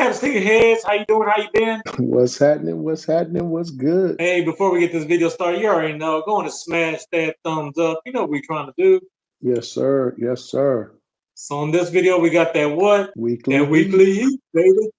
happening, sneaker heads? How you doing? How you been? What's happening? What's happening? What's good? Hey, before we get this video started, you already know, go on and smash that thumbs up. You know what we're trying to do. Yes, sir. Yes, sir. So in this video, we got that what? Weekly That heat. weekly heat, baby.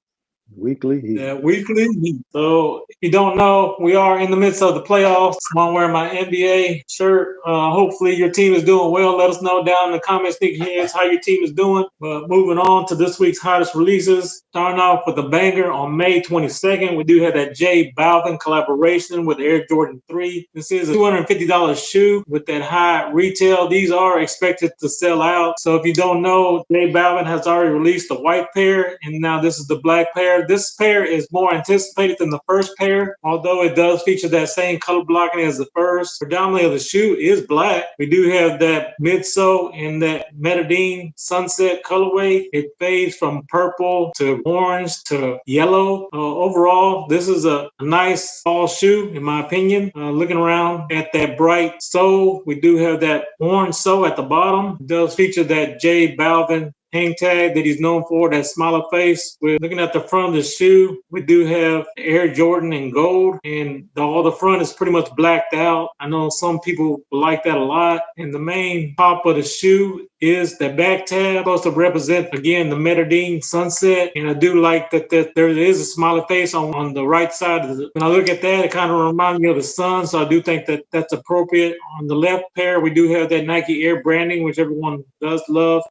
Weekly heat. That weekly heat. So if you don't know, we are in the midst of the playoffs. I'm wearing my NBA shirt. Hopefully your team is doing well. Let us know down in the comments, sneaker heads, how your team is doing. But moving on to this week's hottest releases. Starting off with a banger on May 22nd. We do have that J Balvin collaboration with Air Jordan 3. This is a $250 shoe with that high retail. These are expected to sell out. So if you don't know, J Balvin has already released the white pair, and now this is the black pair. This pair is more anticipated than the first pair, although it does feature that same color blocking as the first. Predominantly of the shoe is black. We do have that midsole in that Metadine sunset colorway. It fades from purple to orange to yellow. Overall, this is a nice fall shoe, in my opinion. Looking around at that bright sole, we do have that orange sole at the bottom. It does feature that J Balvin hang tag that he's known for, that smiler face. We're looking at the front of the shoe. We do have Air Jordan in gold, and all the front is pretty much blacked out. I know some people like that a lot. And the main top of the shoe is the back tab, supposed to represent, again, the Metadine sunset. And I do like that there is a smiler face on the right side. When I look at that, it kind of reminds me of the sun, so I do think that that's appropriate. On the left pair, we do have that Nike Air branding, which everyone does love.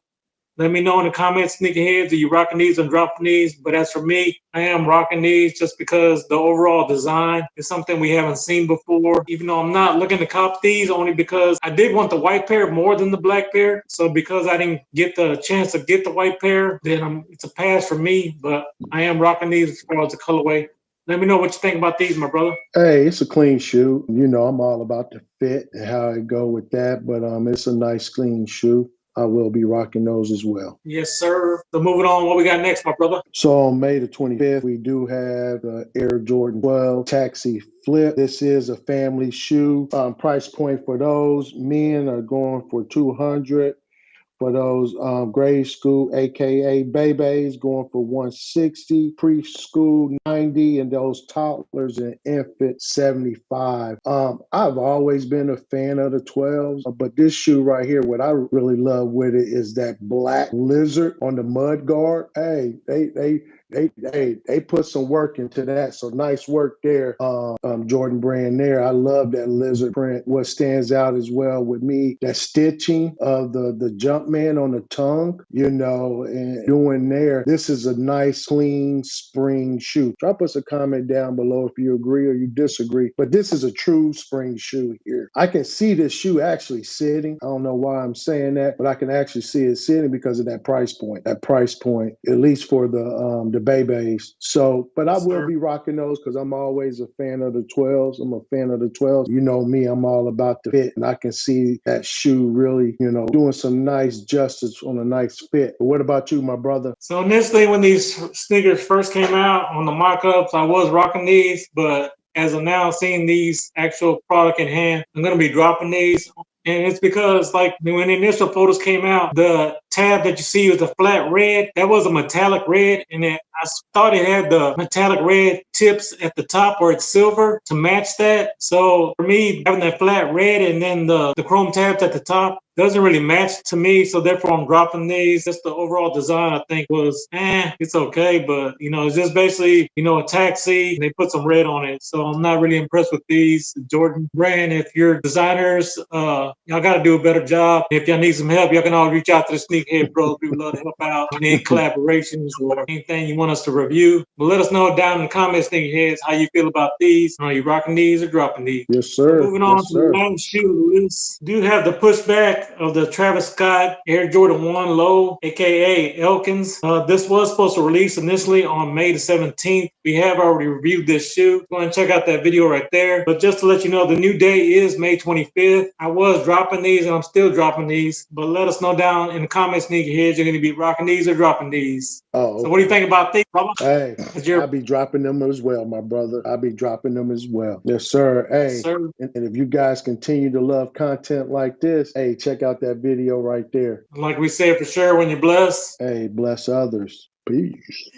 Let me know in the comments, sneakerheads, are you rocking these or dropping these? But as for me, I am rocking these just because the overall design is something we haven't seen before. Even though I'm not looking to cop these, only because I did want the white pair more than the black pair. So because I didn't get the chance to get the white pair, then it's a pass for me. But I am rocking these as far as the colorway. Let me know what you think about these, my brother. Hey, it's a clean shoe. You know, I'm all about the fit and how it go with that, but it's a nice clean shoe. I will be rocking those as well. Yes, sir. So moving on, what we got next, my brother? So on May the 25th, we do have Air Jordan 12 Taxi Flip. This is a family shoe. Price point for those men are going for $200. For those grade school, aka babies, going for $160, preschool $90, and those toddlers and infants $75. I've always been a fan of the 12s, but this shoe right here, what I really love with it is that black lizard on the mud guard. Hey, they put some work into that. So nice work there, Jordan brand there. I love that lizard print. What stands out as well with me, that stitching of the Jumpman on the tongue, you know, and doing there. This is a nice, clean spring shoe. Drop us a comment down below if you agree or you disagree. But this is a true spring shoe here. I can see this shoe actually sitting. I don't know why I'm saying that, but I can actually see it sitting because of that price point. That price point, at least for the babies. So, but I will be rocking those because I'm always a fan of the 12s. I'm a fan of the 12s. You know me, I'm all about the fit, and I can see that shoe really, you know, doing some nice justice on a nice fit. But what about you, my brother? So initially, when these sneakers first came out on the mock-ups, I was rocking these, but as of now, seeing these actual product in hand, I'm going to be dropping these. And it's because, like, when the initial photos came out, the tab that you see was a flat red. That was a metallic red, and I thought it had the metallic red tips at the top where it's silver to match that. So for me, having that flat red and then the chrome tabs at the top doesn't really match to me, so therefore I'm dropping these. Just the overall design, I think, was, it's okay, but, you know, it's just basically, you know, a taxi. They put some red on it, so I'm not really impressed with these. Jordan brand, if you're designers, y'all got to do a better job. If y'all need some help, y'all can always reach out to the Sneakerhead Bros. We would love to help out. Any collaborations or anything you want us to review. But let us know down in the comments, Sneakerheads, how you feel about these. Are you rocking these or dropping these? Yes, sir. So moving on to the last shoe release. Do have the pushback of the Travis Scott Air Jordan 1 Low, aka Elkins. This was supposed to release initially on May the 17th. We have already reviewed this shoe. Go and check out that video right there. But just to let you know, the new day is May 25th. I was dropping these and I'm still dropping these. But let us know down in the comments, sneakerheads, you're going to be rocking these or dropping these. Oh, okay. So what do you think about these, brother? Hey, I'll be dropping them as well, my brother. I'll be dropping them as well. Yes, sir. Hey, yes, sir. And if you guys continue to love content like this, hey, check out that video right there. Like we said, for sure, when you're blessed. Hey, bless others. Peace.